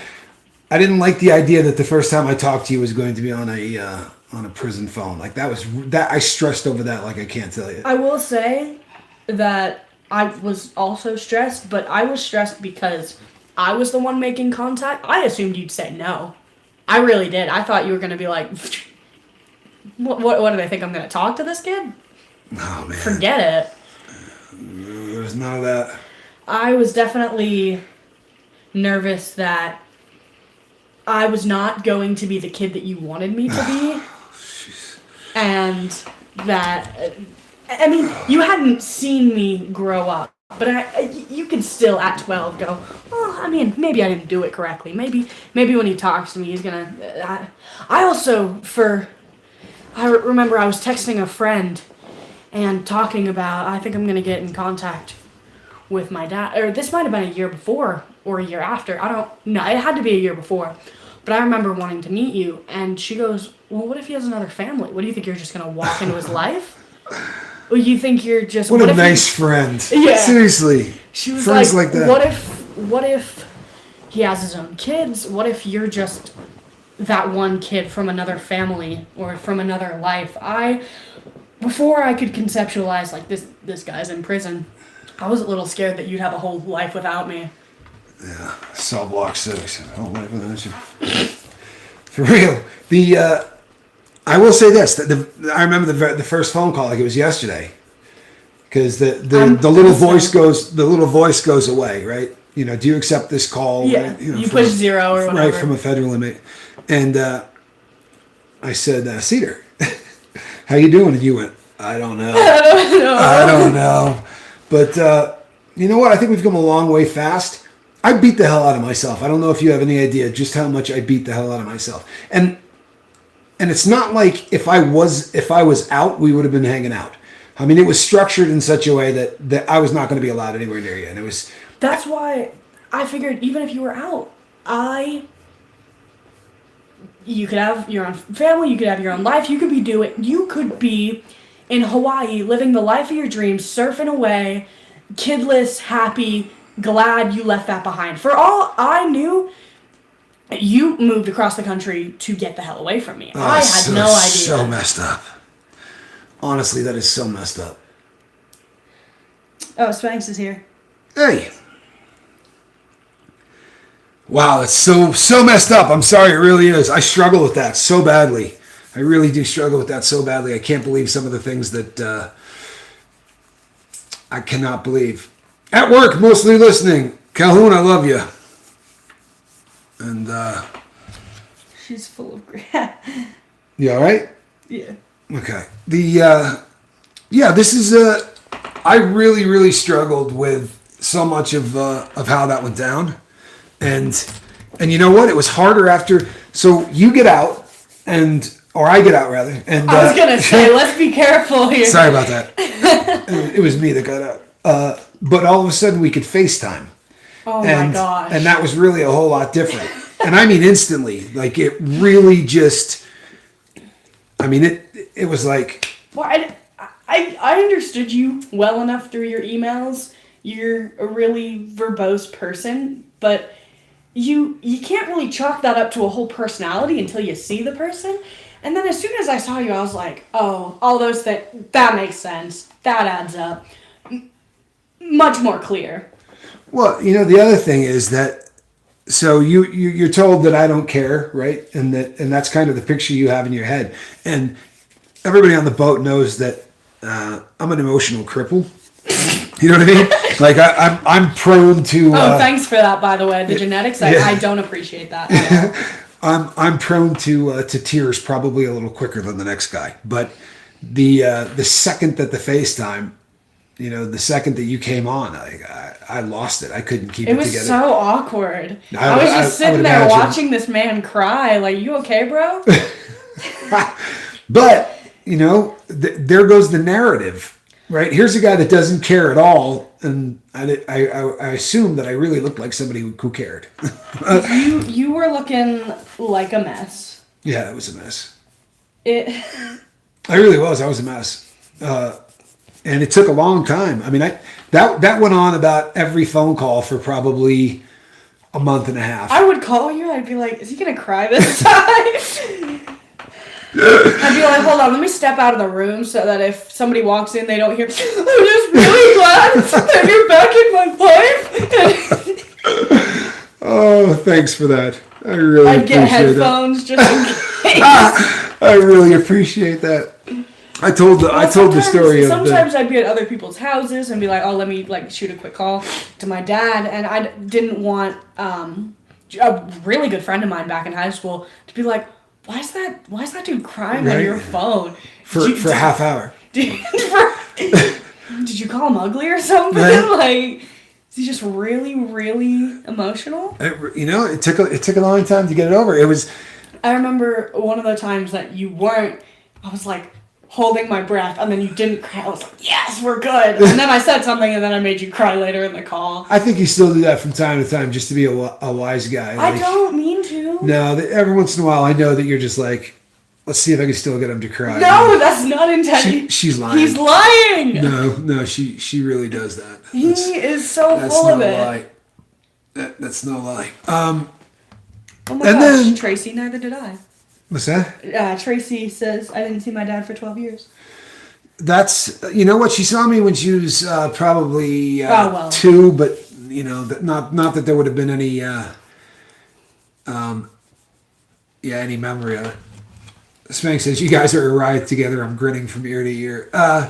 like the idea that the first time I talked to you was going to be on a prison phone. Like that I stressed over that like I can't tell you. I will say that I was also stressed, but I was stressed because I was the one making contact. I assumed you'd say no. I really did. I thought you were going to be like, what do they think? I'm going to talk to this kid? Oh, man. Forget it. There's none of that. I was definitely nervous that I was not going to be the kid that you wanted me to be. And that, I mean, you hadn't seen me grow up. But you could still, at 12, go, well, I mean, maybe I didn't do it correctly. Maybe when he talks to me, he's going to... I remember I was texting a friend and talking about, I think I'm going to get in contact with my dad. Or this might have been a year before or a year after. I don't know. It had to be a year before. But I remember wanting to meet you. And she goes, well, what if he has another family? What do you think, you're just going to walk into his life? Well, you think you're just... What a nice friend. Yeah. Seriously. She was friends like that. What if he has his own kids? What if you're just that one kid from another family or from another life? Before I could conceptualize, this guy's in prison, I was a little scared that you'd have a whole life without me. Yeah. Cell block 6. Whole life without you. For real. I will say this: I remember the first phone call like it was yesterday, because the little voice goes away, right? Do you accept this call? Yeah, right? you push 0 or whatever. Right, from a federal inmate, and I said, Cedar, how you doing? And you went, I don't know. I don't know. But you know what? I think we've come a long way fast. I beat the hell out of myself. I don't know if you have any idea just how much I beat the hell out of myself, and And it's not like if I was out, we would have been hanging out. I mean, it was structured in such a way that I was not going to be allowed anywhere near you. And it was... That's why I figured even if you were out, you could have your own family, you could have your own life, you could be in Hawaii living the life of your dreams, surfing away, kidless, happy, glad you left that behind. For all I knew, you moved across the country to get the hell away from me. I had no idea. So messed up. Honestly, that is so messed up. Oh, Spanx is here. Hey. Wow, that's so messed up. I'm sorry, it really is. I struggle with that so badly. I really do struggle with that so badly. I can't believe some of the things that I cannot believe. At work, mostly listening. Calhoun, I love you. And she's full of crap. You all right? Yeah. Okay. This is I really struggled with so much of how that went down. And you know what? It was harder after. So you get out, or I get out rather. And I was gonna say, let's be careful here. Sorry about that. It was me that got out. But all of a sudden we could FaceTime. Oh my gosh. And that was really a whole lot different. And I mean instantly. Like it really just. I mean it was like. Well, I understood you well enough through your emails. You're a really verbose person, but you can't really chalk that up to a whole personality until you see the person. And then as soon as I saw you, I was like, oh, all those things, that makes sense. That adds up. Much more clear. Well, you know, the other thing is that, so you're told that I don't care, right? And that's kind of the picture you have in your head. And everybody on the boat knows that I'm an emotional cripple. You know what I mean? Like I'm prone to. Thanks for that, by the way. The genetics, I don't appreciate that at all. I'm prone to tears probably a little quicker than the next guy. But the second that the FaceTime, you know, the second that you came on, I lost it. I couldn't keep it together. It was so awkward. I was just sitting there watching this man cry. Like, you okay, bro? But you know, there goes the narrative. Right, here's a guy that doesn't care at all, and I assume that I really looked like somebody who cared. You were looking like a mess. Yeah, it was a mess. I really was. I was a mess, and it took a long time. I mean, that went on about every phone call for probably a month and a half. I would call you. I'd be like, "Is he gonna cry this time?" I'd be like, hold on, let me step out of the room so that if somebody walks in, they don't hear, I'm just really glad that you're back in my life. Oh, thanks for that. I really I'd appreciate get headphones that. Just in case. I really appreciate that. I told the story of sometimes I'd be at other people's houses and be like, oh, let me like shoot a quick call to my dad, and I didn't want a really good friend of mine back in high school to be like, why is that dude crying on your phone? For a half hour. Did you call him ugly or something? Right. Like, is he just really, really emotional? It took a long time to get it over. It was. I remember one of the times that you weren't. I was like holding my breath, and then you didn't cry. I was like, yes, we're good. And then I said something, and then I made you cry later in the call. I think you still do that from time to time just to be a wise guy. Like, I don't mean to. No, every once in a while I know that you're just like, let's see if I can still get him to cry. No, that's not intended. She's lying. He's lying. No, she really does that. He is so full of it. That's no lie. Oh my gosh, then, Tracy, neither did I. What's that? Tracy says, I didn't see my dad for 12 years. That's, you know what, she saw me when she was probably 2, but, you know, not that there would have been any, any memory of it. Spank says, you guys are a riot together. I'm grinning from ear to ear.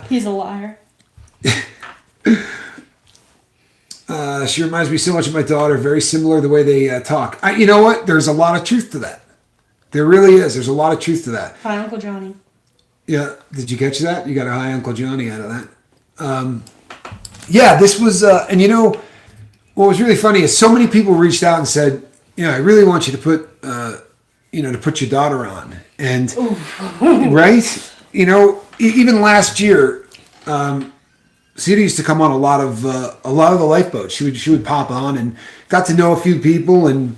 He's a liar. She reminds me so much of my daughter. Very similar the way they talk. You know what? There's a lot of truth to that. There really is. There's a lot of truth to that. Hi, Uncle Johnny. Yeah. Did you catch that? You got a hi, Uncle Johnny out of that. This was, and you know, what was really funny is so many people reached out and said, you know, I really want you to put to put your daughter on. And, right? Even last year, Cedar used to come on a lot of the lifeboats. She would pop on and got to know a few people, and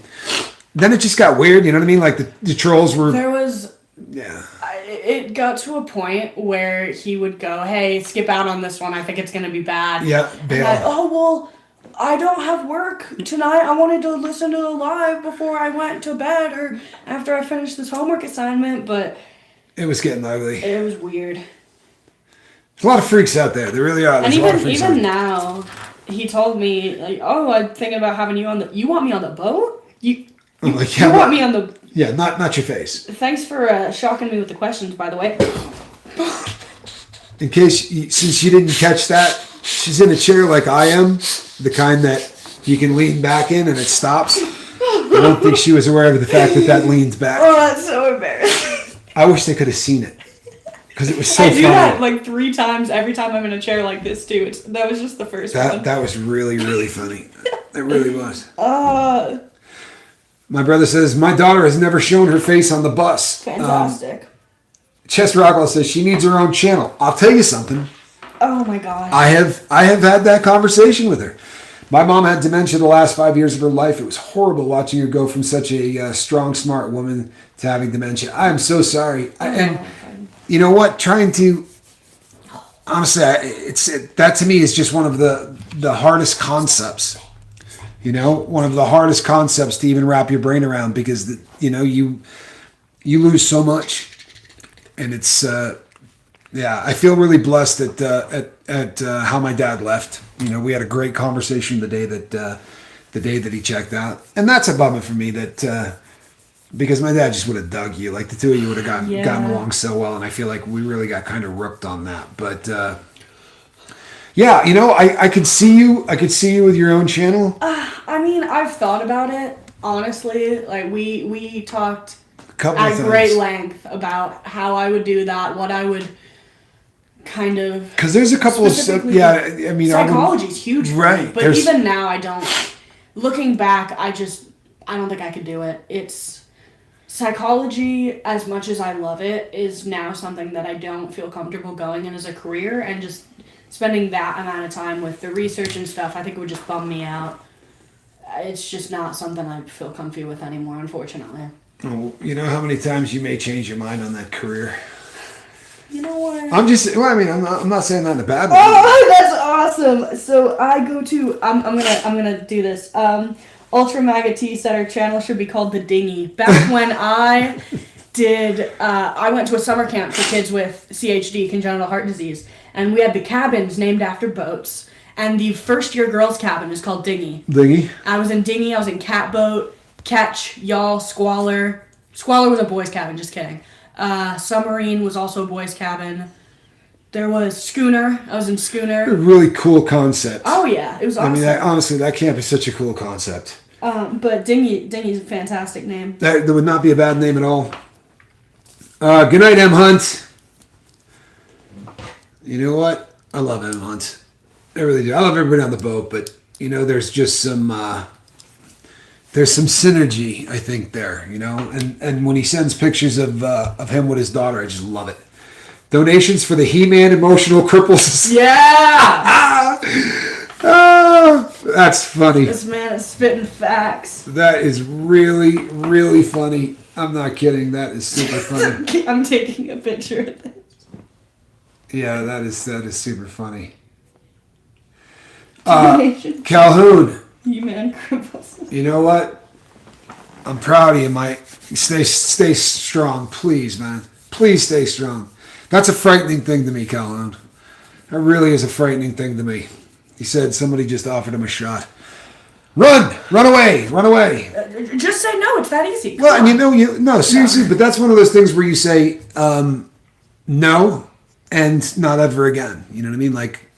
then it just got weird. You know what I mean? Like the trolls were. There was. Yeah. It got to a point where he would go, "Hey, skip out on this one. I think it's gonna be bad." Yeah, bail. Oh well, I don't have work tonight. I wanted to listen to the live before I went to bed or after I finished this homework assignment, but it was getting ugly. It was weird. There's a lot of freaks out there. There really are. There's and even now, he told me like, "Oh, I'm thinking about having you on the. You want me on the boat? You want me on the." Yeah, not your face. Thanks for shocking me with the questions, by the way. In case, since you didn't catch that, she's in a chair like I am, the kind that you can lean back in and it stops. I don't think she was aware of the fact that leans back. Oh, that's so embarrassing. I wish they could have seen it. Because it was so funny. I do that like 3 times every time I'm in a chair like this, too. That was just the first one. That was really, really funny. It really was. My brother says, my daughter has never shown her face on the bus. Fantastic. Chess Rockwell says she needs her own channel. I'll tell you something. Oh my God. I have had that conversation with her. My mom had dementia the last 5 years of her life. It was horrible watching her go from such a strong, smart woman to having dementia. I am so sorry. And you know what? Trying to, honestly, that to me is just one of the hardest concepts. One of the hardest concepts to even wrap your brain around, because you lose so much, and it's I feel really blessed at how my dad left. We had a great conversation the day that he checked out, and that's a bummer for me that because my dad just would have dug you, like the two of you would have gotten along so well, and I feel like we really got kind of rooked on that, but. Yeah, I could see you. I could see you with your own channel. I mean, I've thought about it, honestly. Like, we talked at great length about how I would do that, what I would kind of... Because there's a couple of... Yeah, I mean... Psychology's huge. Right. But even now, I don't... Looking back, I don't think I could do it. It's... Psychology, as much as I love it, is now something that I don't feel comfortable going in as a career, and just... Spending that amount of time with the research and stuff, I think it would just bum me out. It's just not something I feel comfy with anymore, unfortunately. Oh, you know how many times you may change your mind on that career? You know what? I'm not saying that in a bad way. Oh, that's awesome! So I go to I'm gonna do this. Ultra Maga T said our channel should be called The Dinghy. Back when I went to a summer camp for kids with CHD, congenital heart disease. And we had the cabins named after boats. And the first year girls cabin is called Dinghy. Dinghy? I was in Dinghy, I was in Catboat, Catch, Yawl, Squalor. Squalor was a boys cabin, just kidding. Submarine was also a boys cabin. There was Schooner, I was in Schooner. A really cool concept. Oh yeah, it was awesome. I mean, honestly, that camp is such a cool concept. But Dinghy's a fantastic name. That would not be a bad name at all. Good night, M. Hunt. You know what? I love M. Hunt. I really do. I love everybody on the boat, but there's just some synergy, I think, there. And when he sends pictures of him with his daughter, I just love it. Donations for the He-Man Emotional Cripples. Yeah. That's funny. This man is spitting facts. That is really, really funny. I'm not kidding. That is super funny. I'm taking a picture of this. Yeah, that is super funny. Calhoun. You man cripples. You know what? I'm proud of you, Mike. Stay strong, please, man. Please stay strong. That's a frightening thing to me, Calhoun. That really is a frightening thing to me. He said somebody just offered him a shot. Run away. Just say no. It's that easy. Well, and no, seriously, but that's one of those things where you say no. And not ever again. You know what I mean? Like,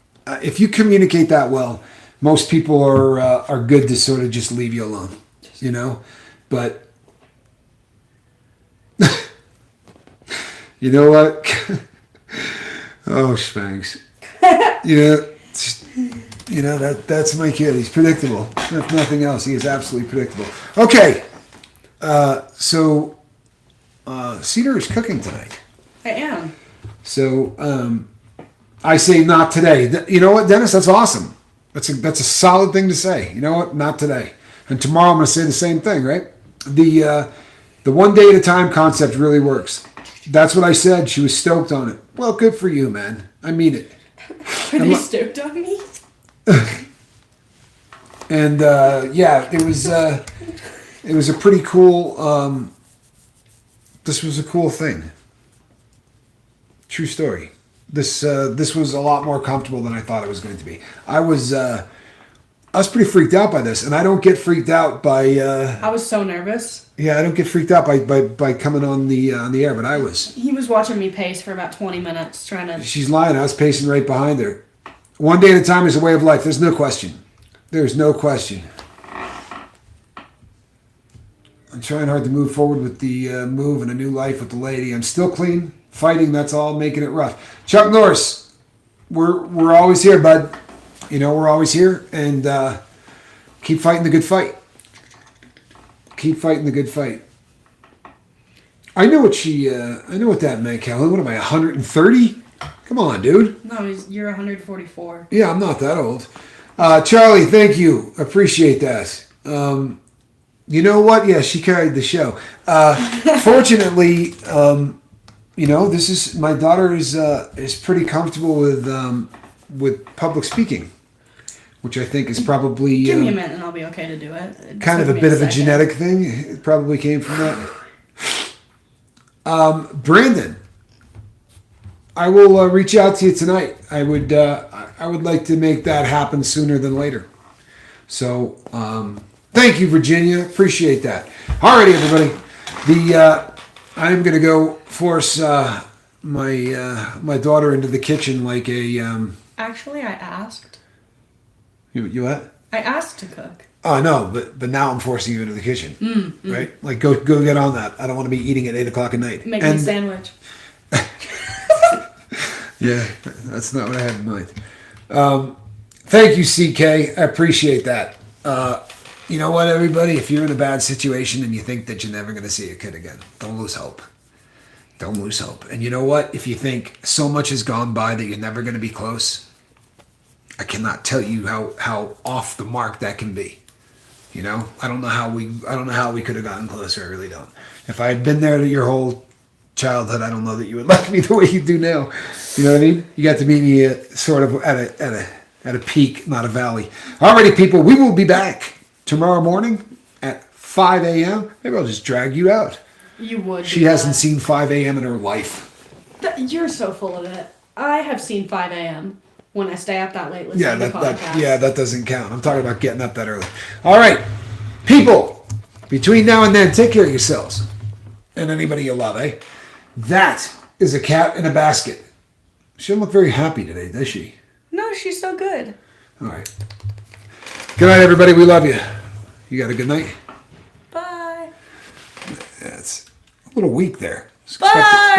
if you communicate that well, most people are good to sort of just leave you alone. But you know what? Oh, Spanx. That's my kid. He's predictable. If nothing else, he is absolutely predictable. Okay. So Cedar is cooking tonight. I am. So I say not today. You know what, Dennis? That's awesome. That's a solid thing to say. You know what? Not today. And tomorrow I'm going to say the same thing, right? The one day at a time concept really works. That's what I said. She was stoked on it. Well, good for you, man. I mean it. Are they stoked on me? And yeah, it was a pretty cool. This was a cool thing. True story. This was a lot more comfortable than I thought it was going to be. I was pretty freaked out by this, and I don't get freaked out by. I was so nervous. Yeah, I don't get freaked out by coming on the air, but I was. He was watching me pace for about 20 minutes, trying to. She's lying. I was pacing right behind her. One day at a time is a way of life. There's no question. There's no question. I'm trying hard to move forward with the move and a new life with the lady. I'm still clean, fighting. That's all, making it rough. Chuck Norris, we're always here, bud. You know we're always here, and keep fighting the good fight. Keep fighting the good fight. I know what that meant, Calhoun. What am I, 130? Come on, dude. No, you're 144. Yeah, I'm not that old. Charlie, thank you. Appreciate that. You know what? Yeah, she carried the show. Fortunately, this is my daughter is pretty comfortable with public speaking, which I think is probably Give me a minute and I'll be okay to do it. Just kind of a give me bit of a second. genetic thing. It probably came from that. Brandon, I will reach out to you tonight. I would like to make that happen sooner than later. So thank you, Virginia. Appreciate that. Alrighty, everybody. I'm gonna go force my daughter into the kitchen like a. Actually, I asked. You what? I asked to cook. Oh no, but now I'm forcing you into the kitchen, right? Like go get on that. I don't want to be eating at 8:00 at night. Make me a sandwich. Yeah, that's not what I had in mind. Thank you, CK. I appreciate that. You know what, everybody? If you're in a bad situation and you think that you're never going to see your kid again, don't lose hope. Don't lose hope. And you know what? If you think so much has gone by that you're never going to be close, I cannot tell you how off the mark that can be. You know, I don't know how we could have gotten closer. I really don't. If I had been there to your whole childhood, I don't know that you would like me the way you do now. You know what I mean? You got to meet me sort of at a peak, not a valley. Alrighty, people, we will be back tomorrow morning at 5 a.m. Maybe I'll just drag you out. You would. She hasn't seen 5 a.m. in her life. You're so full of it. I have seen 5 a.m. when I stay up that late listening to podcasts. That doesn't count. I'm talking about getting up that early. All right, people, between now and then, take care of yourselves and anybody you love, eh? That is a cat in a basket. She doesn't look very happy today, does she? No, she's so good. All right. Good night, everybody. We love you. You got a good night? Bye. Yeah, it's a little weak there. Bye.